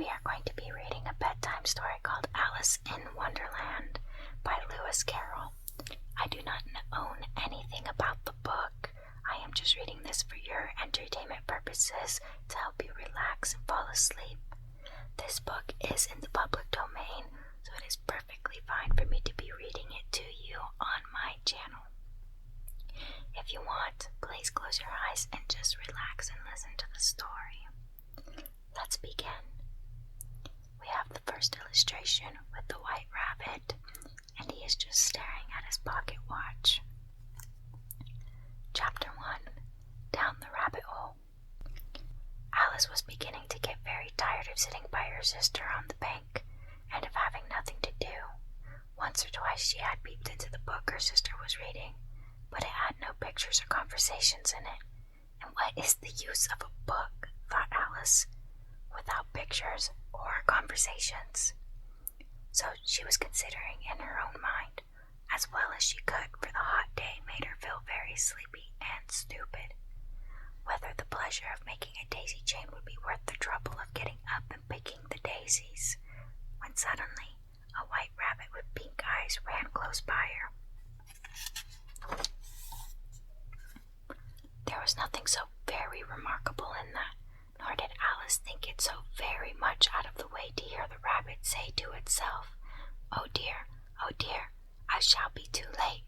we are going to be reading a bedtime story called Alice in Wonderland by Carroll. I do not own anything about the book. I am just reading this for your entertainment purposes to help you relax and fall asleep. This book is in the public domain, so it is perfectly fine for me to be reading it to you on my channel. If you want, please close your eyes and just relax and listen to the story. Let's begin. We have the first illustration with the white rabbit, and he is just staring at his pocket watch. Chapter 1. Down the Rabbit Hole. Alice was beginning to get very tired of sitting by her sister on the bank and of having nothing to do. Once or twice she had peeped into the book her sister was reading, but it had no pictures or conversations in it. And what is the use of a book, thought Alice, without pictures or conversations? So she was considering in her own mind, as well as she could, for the hot day made her feel very sleepy and stupid, whether the pleasure of making a daisy chain would be worth the trouble of getting up and picking the daisies, when suddenly a white rabbit with pink eyes ran close by her. There was nothing so very remarkable in that, nor did Alice think it so very much out of the way to hear the rabbit say to itself, oh dear, I shall be too late."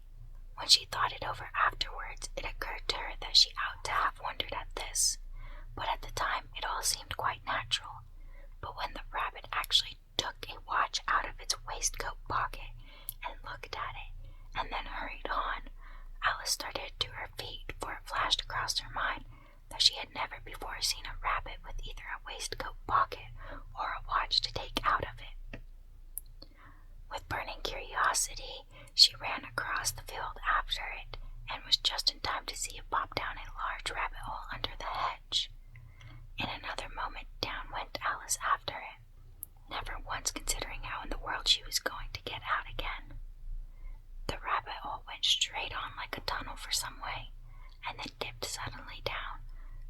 When she thought it over afterwards, it occurred to her that she ought to have wondered at this, but at the time it all seemed quite natural. But when the rabbit actually took a watch out of its waistcoat pocket and looked at it, and then hurried on, Alice started to her feet, for it flashed across her mind that she had never before seen a rabbit with either a waistcoat pocket or a watch to take out of it. With burning curiosity, she ran across the field after it, and was just in time to see it pop down a large rabbit hole under the hedge. In another moment down went Alice after it, never once considering how in the world she was going to get out again. The rabbit hole went straight on like a tunnel for some way, and then dipped suddenly down,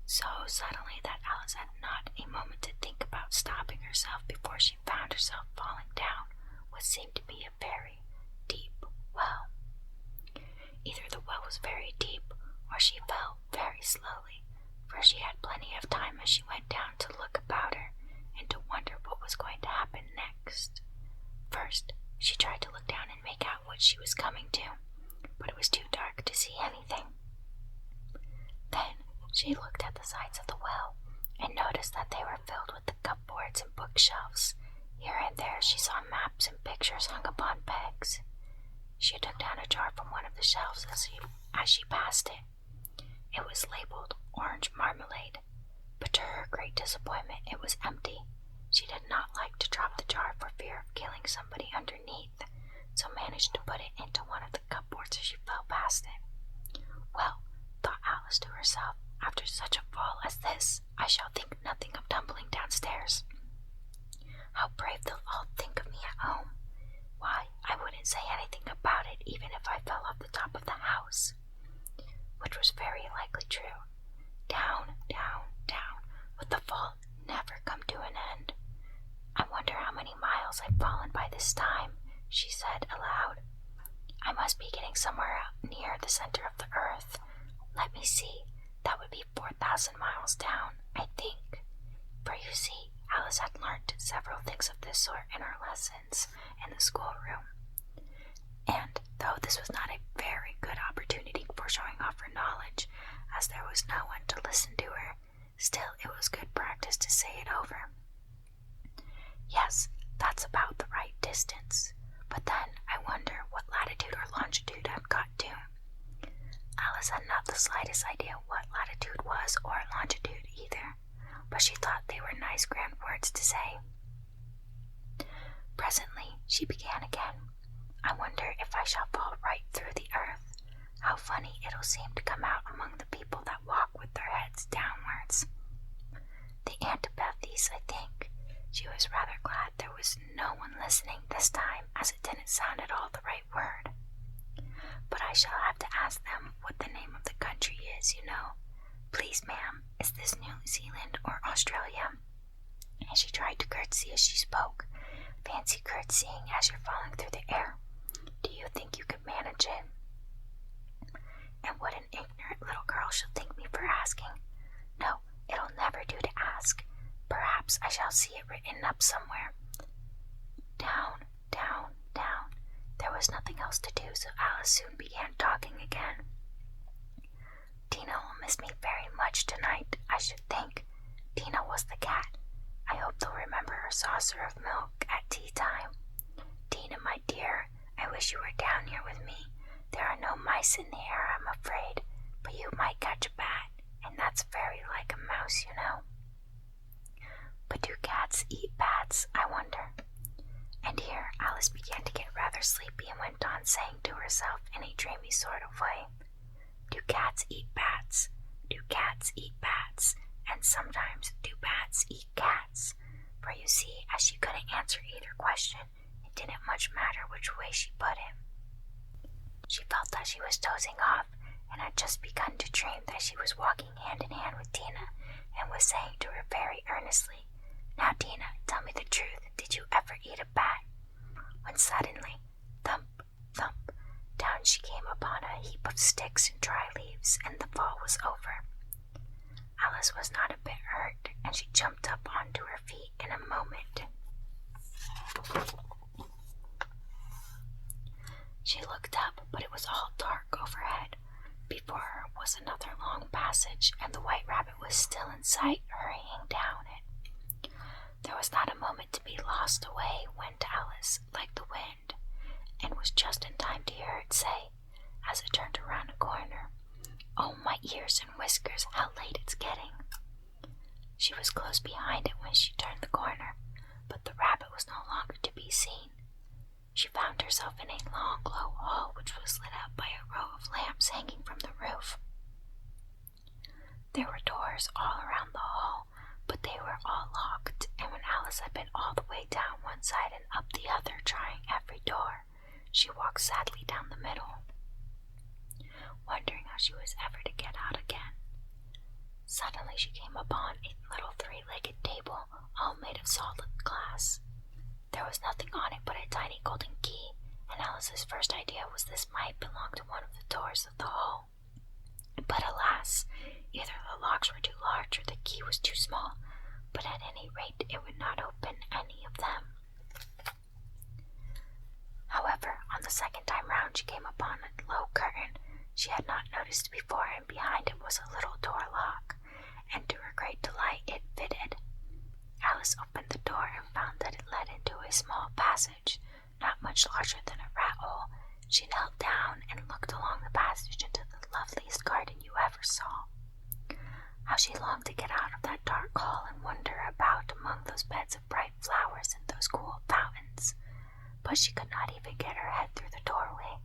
so suddenly that Alice had not a moment to think about stopping herself before she found herself falling down what seemed to be a very deep well. Either the well was very deep, or she fell very slowly, for she had plenty of time as she went down to look about her and to wonder what was going to happen next. First, she tried to look down and make out what she was coming to, but it was too dark to see anything. Then she looked at the sides of the well and noticed that they were filled with the cupboards and bookshelves. Here and there she saw maps and pictures hung upon pegs. She took down a jar from one of the shelves as she passed it. It was labeled orange marmalade, but to her great disappointment it was empty. She did not like to drop the jar for fear of killing somebody underneath, so managed to put it into one of the cupboards as she fell past it. Well, thought Alice to herself, after such a fall as this, I shall think nothing of tumbling downstairs. How brave they'll all think of me at home. Why, I wouldn't say anything about it even if I fell off the top of the house. Which was very likely true. Down, down, down, would the fall never come to an end. I wonder how many miles I've fallen by this time, she said aloud. I must be getting somewhere out near the center of the earth. Let me see, that would be 4,000 miles down, I think. For you see, Alice had learnt several things of this sort in her lessons in the schoolroom. And though this was not a very good opportunity for showing off her knowledge, as there was no one to listen to her, still it was good practice to say it over. Yes, that's about the right distance, but then I wonder what latitude or longitude I've got to. Alice had not the slightest idea what latitude was or longitude either, but she thought they were nice grand words to say. Presently she began again. I wonder if I shall fall right through the earth. How funny it'll seem to come out among the people that walk with their heads downwards. The antipathies, I think. She was rather glad there was no one listening this time, as it didn't sound at all the right word. But I shall have to ask them what the name of the country is, you know. Please, ma'am, is this New Zealand or Australia? and she tried to curtsy as she spoke. Fancy curtsying as you're falling through the air. Do you think you could manage it? And what an ignorant little girl she'll think me for asking. No, it'll never do to ask. Perhaps I shall see it written up somewhere. Down, down, down. There was nothing else to do, so Alice soon began talking again. Tina will miss me very much tonight, I should think. Tina was the cat. I hope they'll remember her saucer of milk at tea time. Tina, my dear, I wish you were down here with me. There are no mice in the air, I'm afraid, but you might catch a bat, and that's very like a mouse, you know. But do cats eat bats, I wonder? And here Alice began to get rather sleepy and went on saying to herself in a dreamy sort of way, do cats eat bats? Do cats eat bats? And sometimes do bats eat cats? For you see, as she couldn't answer either question, it didn't much matter which way she put it. She felt that she was dozing off and had just begun to dream that she was walking hand in hand with Tina and was saying to her very earnestly, Now, Tina, tell me the truth. Did you ever eat a bat? When suddenly, thump, thump, down she came upon a heap of sticks and dry leaves, and the fall was over. Alice was not a bit hurt, and she jumped up onto her feet in a moment. She looked up, but it was all dark overhead. Before her was another long passage, and the white rabbit was still in sight, hurrying down it. There was not a moment to be lost. Away went Alice like the wind, and was just in time to hear it say, as it turned around a corner, Oh, my ears and whiskers, how late it's getting. She was close behind it when she turned the corner, but the rabbit was no longer to be seen. She found herself in a long, low hall which was lit up by a row of lamps hanging from the roof. There were doors all around the hall, but they were all locked, and when Alice had been all the way down one side and up the other, trying every door, she walked sadly down the middle, wondering how she was ever to get out again. Suddenly she came upon a little three-legged table, all made of solid glass. There was nothing on it but a tiny golden key, and Alice's first idea was this might belong to one of the doors of the hall. But alas, either the locks were too large or the key was too small, but at any rate it would not open any of them. However, on the second time round she came upon a low curtain she had not noticed before, and behind it was a little door lock, and to her great delight it fitted. Alice opened the door and found that it led into a small passage, not much larger than a rat hole. She knelt down and looked along the passage into the loveliest garden you ever saw. How she longed to get out of that dark hall and wander about among those beds of bright flowers and those cool fountains, but she could not even get her head through the doorway.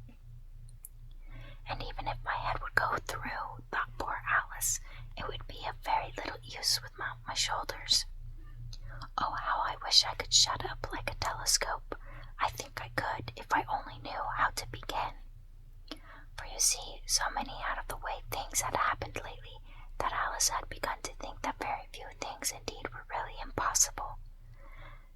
And even if my head would go through, thought poor Alice, it would be of very little use without my shoulders. Oh, how I wish I could shut up like a telescope. I think I could if I only knew how to begin. For you see, so many out-of-the-way things had happened lately that Alice had begun to think that very few things indeed were really impossible.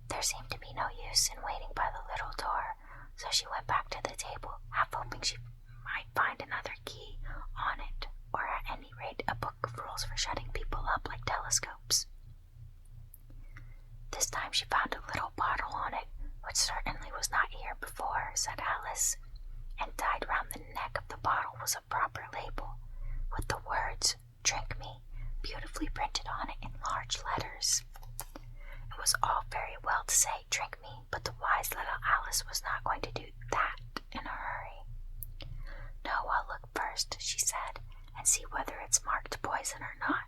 There seemed to be no use in waiting by the little door, so she went back to the table, half hoping she might find another key on it, or at any rate a book of rules for shutting people up like telescopes. This time she found a little bottle on it, which certainly was not here before, said Alice, and tied round the neck of the bottle was a proper label, with the words, Drink Me, beautifully printed on it in large letters. It was all very well to say, Drink me, but the wise little Alice was not going to do that in a hurry. No, I'll look first, she said, and see whether it's marked poison or not,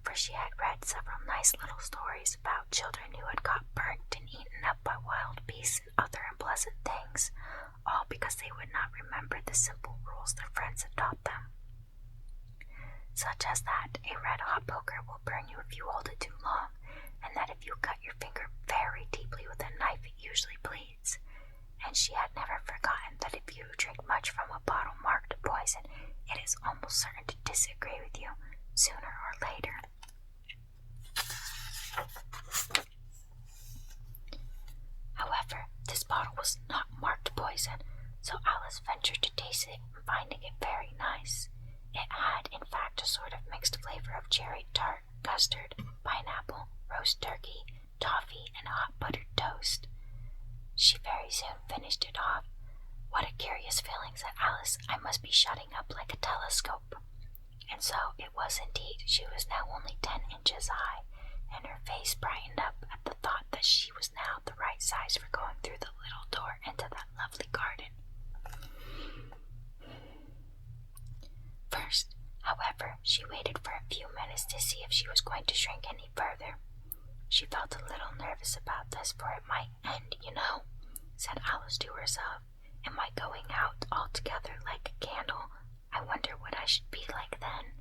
for she had read several nice little stories about children who had got burnt and eaten up by wild beasts and other unpleasant things, all because they would not remember the simple rules their friends had taught them. Such as that a red-hot poker will burn you if you hold it too long, and that if you cut your finger very deeply with a knife it usually bleeds. And she had never forgotten that if you drink much from a bottle marked poison, it is almost certain to disagree with you sooner or later. Alice ventured to taste it, finding it very nice. It had, in fact, a sort of mixed flavor of cherry tart, custard, pineapple, roast turkey, toffee, and hot buttered toast. She very soon finished it off. What a curious feeling, said Alice. I must be shutting up like a telescope. And so it was indeed. She was now only 10 inches high, and her face brightened up at the thought that she was now the right size for going through the little door into that lovely garden. First, however, she waited for a few minutes to see if she was going to shrink any further. She felt a little nervous about this, for it might end, you know, said Alice to herself. Am I going out altogether like a candle? I wonder what I should be like then.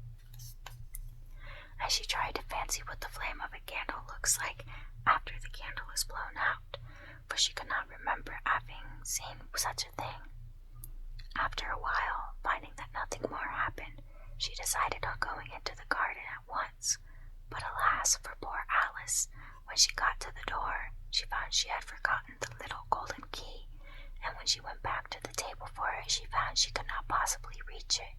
As she tried to fancy what the flame of a candle looks like after the candle is blown out, for she could not remember having seen such a thing. After a while, finding that nothing more happened, she decided on going into the garden at once. But alas for poor Alice, when she got to the door, she found she had forgotten the little golden key, and when she went back to the table for it, she found she could not possibly reach it.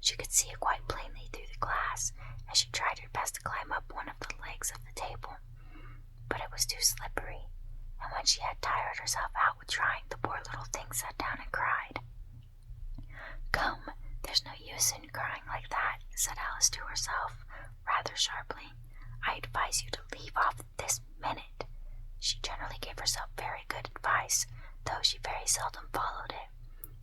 She could see it quite plainly through the glass, and she tried her best to climb up one of the legs of the table. But it was too slippery, and when she had tired herself out with trying, the poor little thing sat down and cried. Come, there's no use in crying like that, said Alice to herself, rather sharply. I advise you to leave off this minute. She generally gave herself very good advice, though she very seldom followed it,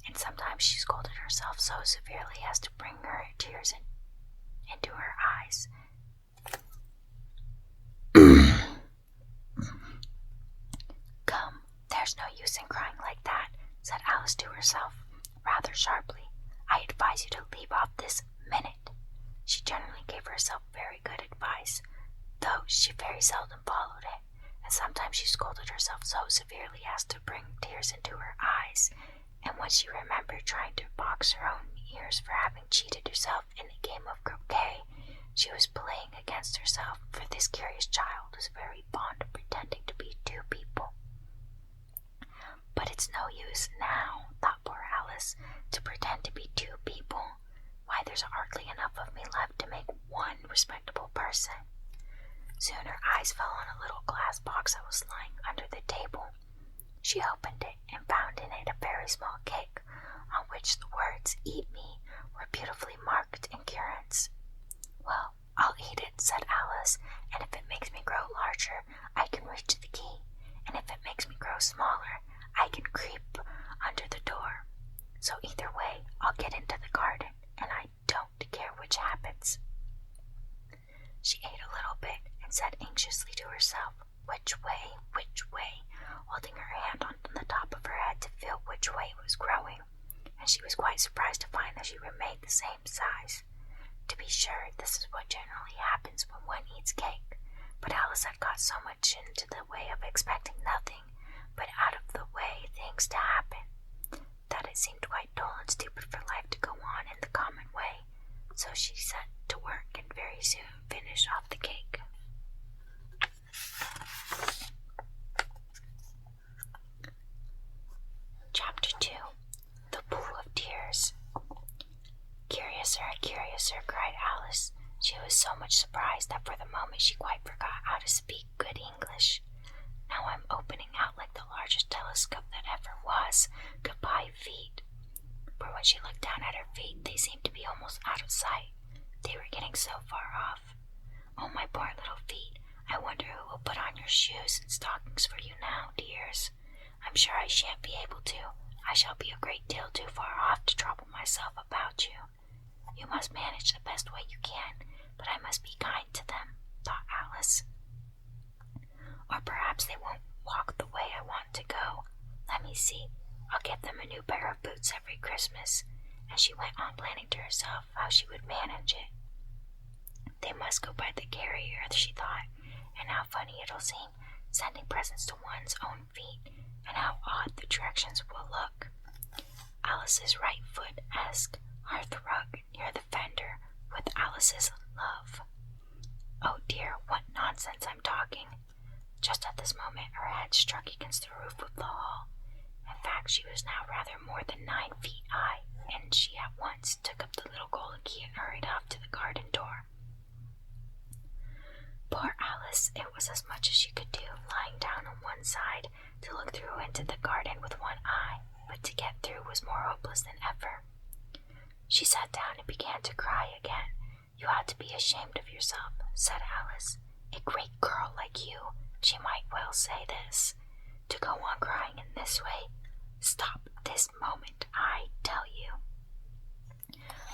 and sometimes she scolded herself so severely as to bring her tears into her eyes. Come, there's no use in crying like that, said Alice to herself, rather sharply. I advise you to leave off this minute. She generally gave herself very good advice, though she very seldom followed it, and sometimes she scolded herself so severely as to bring tears into her eyes, and when she remembered trying to box her own ears for having cheated herself in a game of croquet, she was playing against herself, for this curious child was very fond of pretending to be two people. But it's no use now, thought poor Alice, to pretend to be two people. Why, there's hardly enough of me left to make one respectable person. Soon her eyes fell on a little glass box that was lying under the table. She opened it and found in it a very small cake, on which the words, Eat me, were beautifully marked in currants. Well, I'll eat it, said Alice, and if it makes me grow larger, I can reach the key, and if it makes me grow smaller, I can creep under the door. So either way, I'll get into the garden, and I don't care which happens. She ate a little bit and said anxiously to herself, which way, holding her hand on the top of her head to feel which way it was growing, and she was quite surprised to find that she remained the same size. To be sure, this is what generally happens when one eats cake, but Alice had got so much into the way of expecting nothing but out of the way things to happen, that it seemed quite dull and stupid for life to go on in the common way, so she set to work and very soon finished off the cake. Chapter 2. The Pool of Tears. Curiouser and curiouser, cried Alice. She was so much surprised that for the moment she quite forgot how to speak good English. Now I'm opening out like the largest telescope that ever was. Goodbye, feet. For when she looked down at her feet, they seemed to be almost out of sight. They were getting so far off. Oh, my poor little feet, I wonder who will put on your shoes and stockings for you now, dears. I'm sure I shan't be able to. I shall be a great deal too far off to trouble myself about you. You must manage the best way you can, but I must be kind to them, thought Alice. Or perhaps they won't walk the way I want to go. Let me see. I'll get them a new pair of boots every Christmas. And she went on planning to herself how she would manage it. They must go by the carrier, she thought, and how funny it'll seem, sending presents to one's own feet, and how odd the directions will look. Alice's right foot asked hearth rug near the fender with Alice's love. Oh dear, what nonsense I'm talking. Just at this moment her head struck against the roof of the hall. In fact, fact, she was now rather more than 9 feet high, and she at once took up the little golden key and hurried off to the garden door. Poor Alice, it was as much as she could do, lying down on one side to look through into the garden with one eye, but to get through was more hopeless than ever. She sat down and began to cry again. "You ought to be ashamed of yourself," said Alice. "A great girl like you," she might well say this, "to go on crying in this way. Stop this moment, I tell you."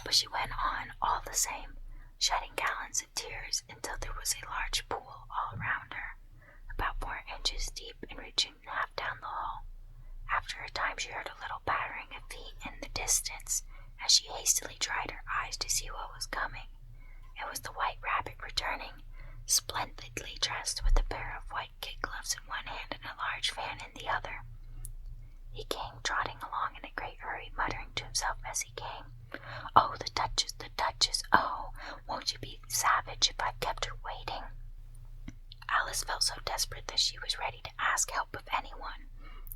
But she went on all the same, shedding gallons of tears until there was a large pool all round her, about 4 inches deep and reaching half down the hall. After a time she heard a little pattering of feet in the distance, as she hastily dried her eyes to see what was coming. It was the White Rabbit returning, splendidly dressed, with a pair of white kid gloves in one hand and a large fan in the other. He came trotting along in a great hurry, muttering to himself as he came, "Oh, the Duchess, the Duchess! Oh, won't you be savage if I've kept her waiting?" Alice felt so desperate that she was ready to ask help of anyone.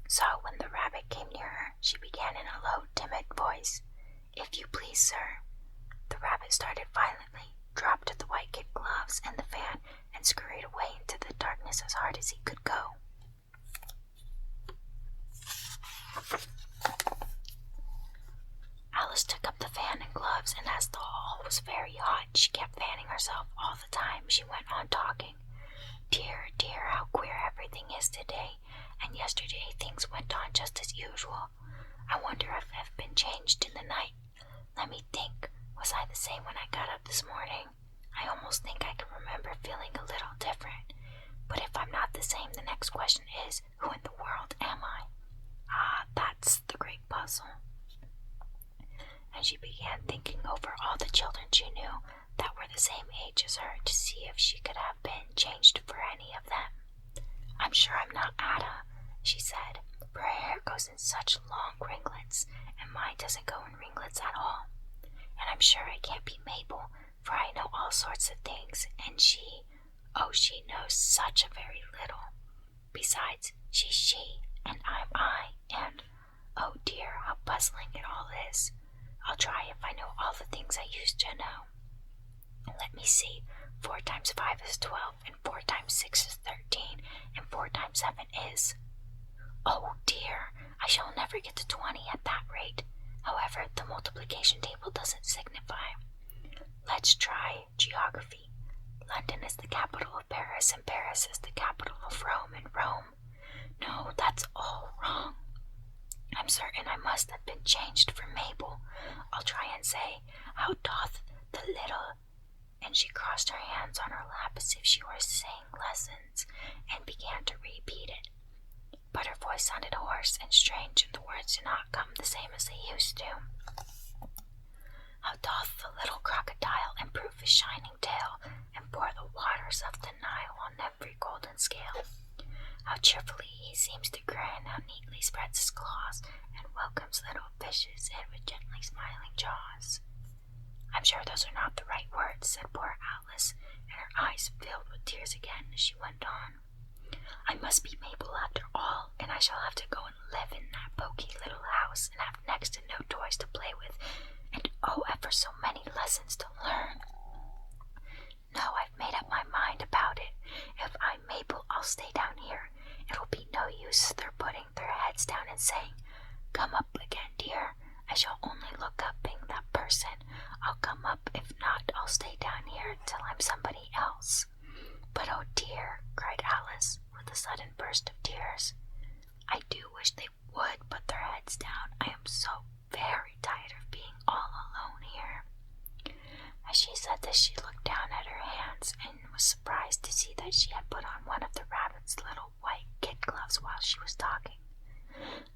So when the rabbit came near her, she began in a low, timid voice, "If you please, sir." The rabbit started violently, dropped the white kid gloves and the fan, and scurried away into the darkness as hard as he could go. Alice took up the fan and gloves, and as the hall was very hot, she kept fanning herself all the time she went on talking. "Dear, dear, how queer everything is today, and yesterday things went on just as usual. I wonder if I've been changed in the night. Let me think, was I the same when I got up this morning? I almost think I can remember feeling a little different. But if I'm not the same, the next question is, who in the world am I? Ah, that's the great puzzle." And she began thinking over all the children she knew that were the same age as her to see if she could have been changed for any of them. "I'm sure I'm not Ada," she said, "for her hair goes in such long ringlets, and mine doesn't go in ringlets at all. And I'm sure I can't be Mabel, for I know all sorts of things, and she knows such a very little. Besides, she's she, and I'm I, and, oh dear, how puzzling it all is. I'll try if I know all the things I used to know. Let me see, 4 times 5 is 12, and 4 times 6 is 13, and 4 times 7 is... Oh dear, I shall never get to 20 at that rate. However, the multiplication table doesn't signify. Let's try geography. London is the capital of Paris, and Paris is the capital of Rome, and Rome... No, that's all wrong. I'm certain I must have been changed for Mabel. I'll try and say, how doth the little..." And she crossed her hands on her lap as if she were saying lessons, and began to repeat it. But her voice sounded hoarse and strange, and the words did not come the same as they used to. "How doth the little crocodile improve his shining tail, and pour the waters of the Nile on every golden scale? How cheerfully he seems to grin, how neatly spreads his claws, and welcomes little fishes in with gently smiling jaws." "I'm sure those are not the right words," said poor Alice, and her eyes filled with tears again as she went on. "I must be Mabel after all, and I shall have to go and live in that poky little house, and have next to no toys to play with, and oh, ever so many lessons to learn. No, I've made up my mind about it. If I'm Mabel, I'll stay down here. It'll be no use their putting their heads down and saying, 'Come up again, dear.' I shall only look up being that person. I'll come up. If not, I'll stay down here till I'm somebody else." "But oh dear," cried Alice, with a sudden burst of tears, "I do wish they would put their heads down. I am so very tired of being all alone here." As she said this, she looked down at her hands and was surprised to see that she had put on one of the rabbit's little white kid gloves while she was talking.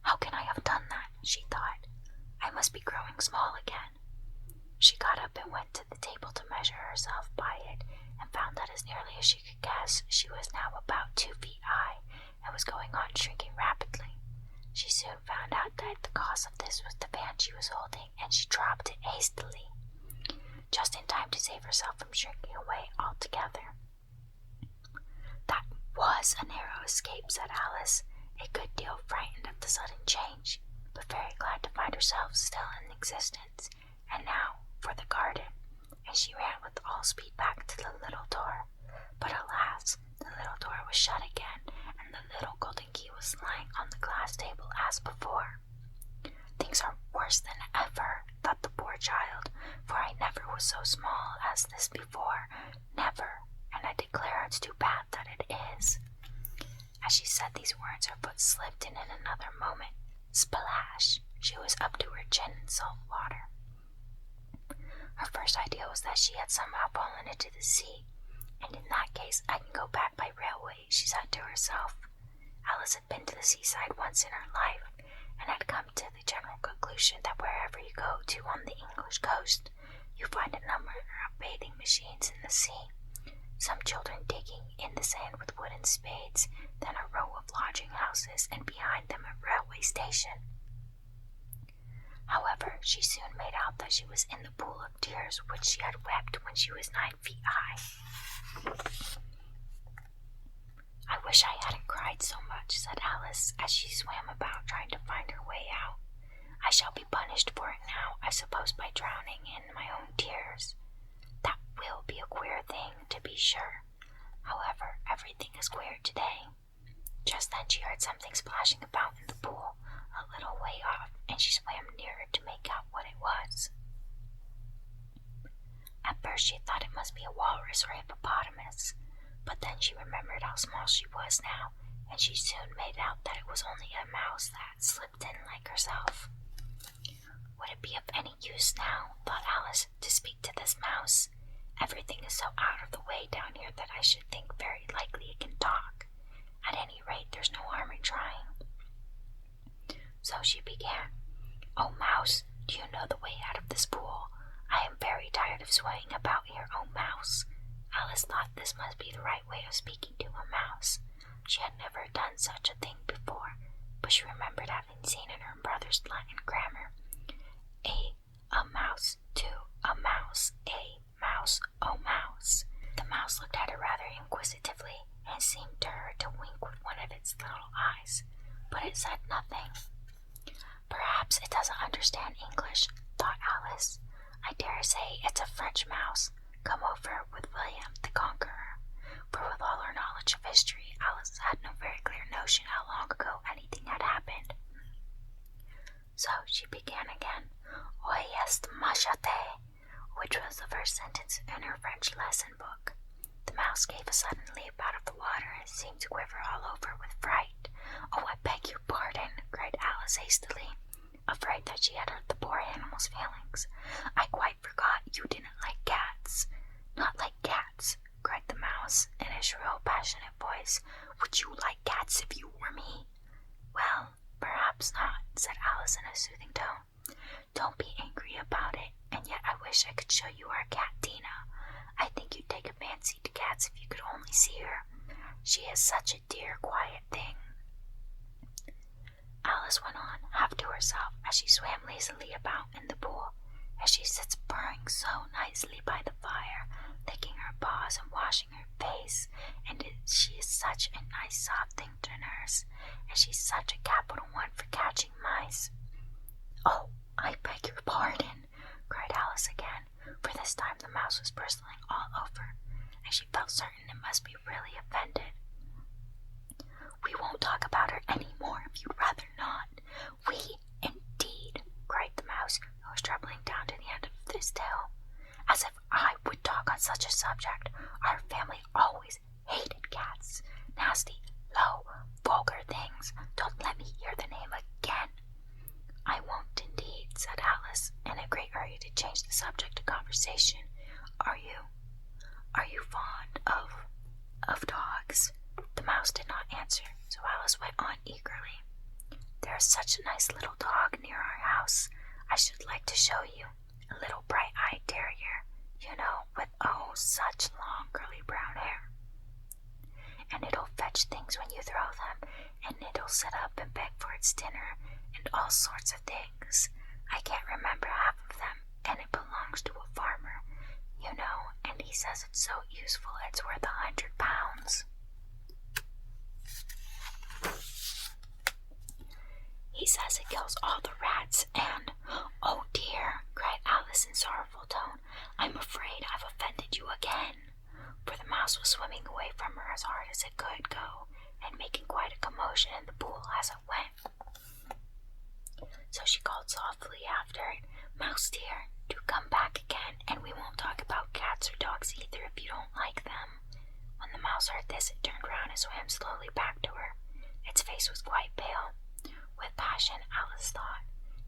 "How can I have done that?" she thought. "I must be growing small again." She got up and went to the table to measure herself by it, and found that as nearly as she could guess, she was now about 2 feet high, and was going on shrinking rapidly. She soon found out that the cause of this was the fan she was holding, and she dropped it hastily, just in time to save herself from shrinking away altogether. "That was a narrow escape," said Alice, a good deal frightened at the sudden change. but very glad to find herself still in existence. And now for the garden, and she ran with all speed back to the little door. But alas, the little door was shut again, and the little golden key was lying on the glass table as before. Things are worse than ever, thought the poor child, for I never was so small as this before, never, and I declare it's too bad that it is. As she said these words, her foot slipped, and in another moment, splash, she was up to her chin in salt water. Her first idea was that she had somehow fallen into the sea, and in that case I can go back by railway, she said to herself. Alice had been to the seaside once in her life, and had come to the general conclusion that wherever you go to on the English coast, you find a number of bathing machines in the sea, some children digging in the sand with wooden spades, then a row of lodging houses, and behind them a railway station. However, she soon made out that she was in the pool of tears which she had wept when she was 9 feet high. I wish I hadn't cried so much, said Alice, as she swam about trying to find her way out. I shall be punished for it now, I suppose, by drowning in my own tears. That will be a queer thing, to be sure. However, everything is queer today. Just then she heard something splashing about in the pool, a little way off, and she swam nearer to make out what it was. At first she thought it must be a walrus or hippopotamus, but then she remembered how small she was now, and she soon made out that it was only a mouse that slipped in like herself. Would it be of any use now, thought Alice, to speak to this mouse? Everything is so out of the way down here that I should think very likely it can talk. At any rate, there's no harm in trying. So she began. Oh, mouse, do you know the way out of this pool? I am very tired of swaying about here, oh, mouse. Alice thought this must be the right way of speaking to a mouse. She had never done such a thing before, but she remembered having seen in her brother's Latin grammar, a mouse, a mouse, a mouse, oh mouse. The mouse looked at her rather inquisitively, and seemed to her to wink with one of its little eyes, but it said nothing. Perhaps it doesn't understand English, thought Alice. I dare say it's a French mouse, come over with William the Conqueror, for with all her knowledge of history, Alice had no very clear notion how long ago anything had happened. So she began again, Oy est machete, which was the first sentence in her French lesson book. The mouse gave a sudden leap out of the water and seemed to quiver all over with fright. Oh, I beg your pardon, cried Alice hastily, afraid that she had hurt the poor animal's feelings. I quite forgot you didn't like cats. Not like cats, cried the mouse in a shrill, passionate voice. Would you like cats if you were me? Well, perhaps not, said Alice in a soothing tone. Don't be angry about it, and yet I wish I could show you our cat Tina. I think you'd take a fancy to cats if you could only see her. She is such a dear, quiet thing. Alice went on, half to herself, as she swam lazily about in the pool, as she sits purring so nicely by the fire, licking her paws and washing her face, and she is such a nice soft thing to nurse, and she's such a capital one for catching mice. Oh, I beg your pardon, cried Alice again, for this time the mouse was bristling all over, and she felt certain it must be really offended. We won't talk about her any more if you'd rather not. We, indeed, cried the mouse, who was troubling down to the end of his tail. As if I would talk on such a subject. Our family always hated cats. Nasty, low, vulgar things. Don't let me hear the name again. I won't indeed, said Alice, in a great hurry to change the subject of conversation. Are you fond of dogs? The mouse did not answer, so Alice went on eagerly. There is such a nice little dog near our house. I should like to show you. A little bright-eyed terrier, you know, with such long curly brown hair. And it'll fetch things when you throw them, and it'll sit up and beg for its dinner, and all sorts of things. I can't remember half of them, and it belongs to a farmer, you know, and he says it's so useful it's worth £100. He He says it kills all the rats and— "Oh dear," cried Alice in sorrowful tone, "I'm afraid I've offended you again." For the mouse was swimming away from her as hard as it could go, and making quite a commotion in the pool as it went. So she called softly after it, "Mouse dear, do come back again, and we won't talk about cats or dogs either if you don't like them." When the mouse heard this, it turned round and swam slowly back to her. Its face was quite pale with passion, Alice thought,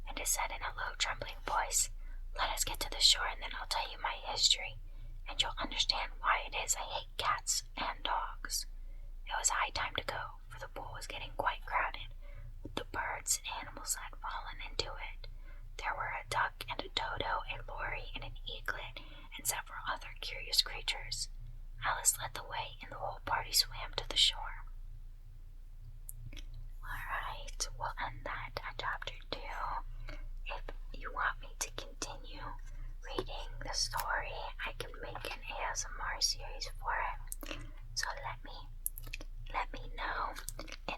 and it said in a low, trembling voice, "Let us get to the shore, and then I'll tell you my history, and you'll understand why it is I hate cats and dogs." It was high time to go, for the pool was getting quite crowded. The birds and animals had fallen into it. There were a duck and a dodo, a lory and an eaglet, and several other curious creatures. Alice led the way, and the whole party swam to the shore. Alright, we'll end that at chapter 2. If you want me to continue reading the story, I can make an ASMR series for it. So let me know in